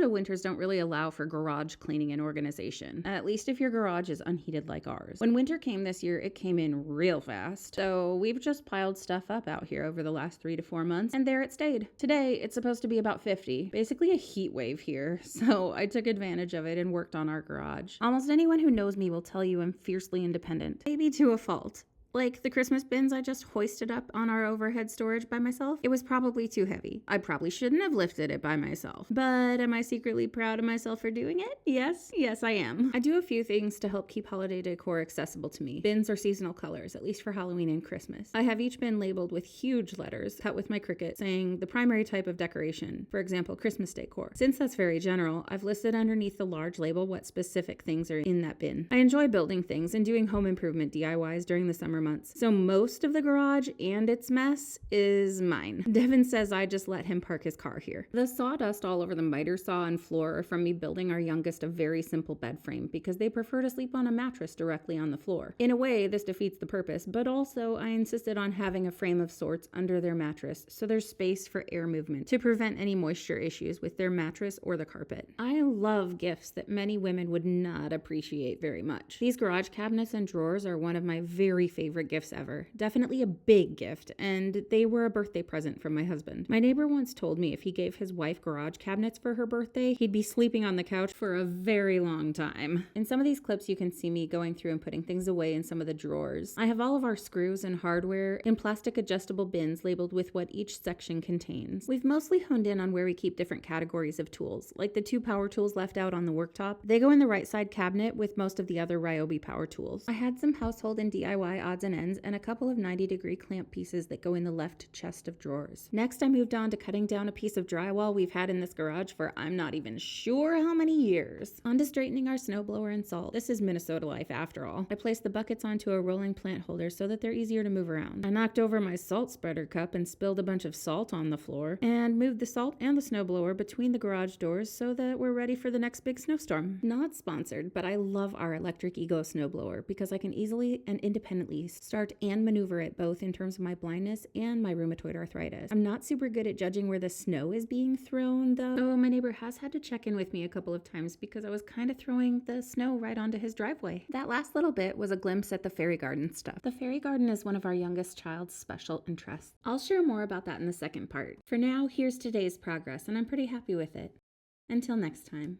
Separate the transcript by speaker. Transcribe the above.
Speaker 1: Minnesota winters don't really allow for garage cleaning and organization, at least if your garage is unheated like ours. When winter came this year, it came in real fast, so we've just piled stuff up out here over the last 3 to 4 months, and there it stayed. Today, it's supposed to be about 50, basically a heat wave here, so I took advantage of it and worked on our garage. Almost anyone who knows me will tell you I'm fiercely independent, maybe to a fault. Like the Christmas bins I just hoisted up on our overhead storage by myself, it was probably too heavy. I probably shouldn't have lifted it by myself. But am I secretly proud of myself for doing it? Yes, I am. I do a few things to help keep holiday decor accessible to me. Bins are seasonal colors, at least for Halloween and Christmas. I have each bin labeled with huge letters, cut with my Cricut, saying the primary type of decoration, for example, Christmas decor. Since that's very general, I've listed underneath the large label what specific things are in that bin. I enjoy building things and doing home improvement DIYs during the summer months, so most of the garage and its mess is mine. Devin says I just let him park his car here. The sawdust all over the miter saw and floor are from me building our youngest a very simple bed frame because they prefer to sleep on a mattress directly on the floor. In a way, this defeats the purpose, but also I insisted on having a frame of sorts under their mattress so there's space for air movement to prevent any moisture issues with their mattress or the carpet. I love gifts that many women would not appreciate very much. These garage cabinets and drawers are one of my very favorite gifts ever. Definitely a big gift, and they were a birthday present from my husband. My neighbor once told me if he gave his wife garage cabinets for her birthday, he'd be sleeping on the couch for a very long time. In some of these clips, you can see me going through and putting things away in some of the drawers. I have all of our screws and hardware in plastic adjustable bins labeled with what each section contains. We've mostly honed in on where we keep different categories of tools, like the 2 power tools left out on the worktop. They go in the right side cabinet with most of the other Ryobi power tools. I had some household and DIY odds and ends and a couple of 90-degree clamp pieces that go in the left chest of drawers. Next, I moved on to cutting down a piece of drywall we've had in this garage for I'm not even sure how many years. On to straightening our snowblower and salt. This is Minnesota life after all. I placed the buckets onto a rolling plant holder so that they're easier to move around. I knocked over my salt spreader cup and spilled a bunch of salt on the floor and moved the salt and the snowblower between the garage doors so that we're ready for the next big snowstorm. Not sponsored, but I love our electric Ego snowblower because I can easily and independently start and maneuver it both in terms of my blindness and my rheumatoid arthritis. I'm not super good at judging where the snow is being thrown though. Oh, my neighbor has had to check in with me a couple of times because I was kind of throwing the snow right onto his driveway. That last little bit was a glimpse at the fairy garden stuff. The fairy garden is one of our youngest child's special interests. I'll share more about that in the second part. For now, here's today's progress and I'm pretty happy with it. Until next time.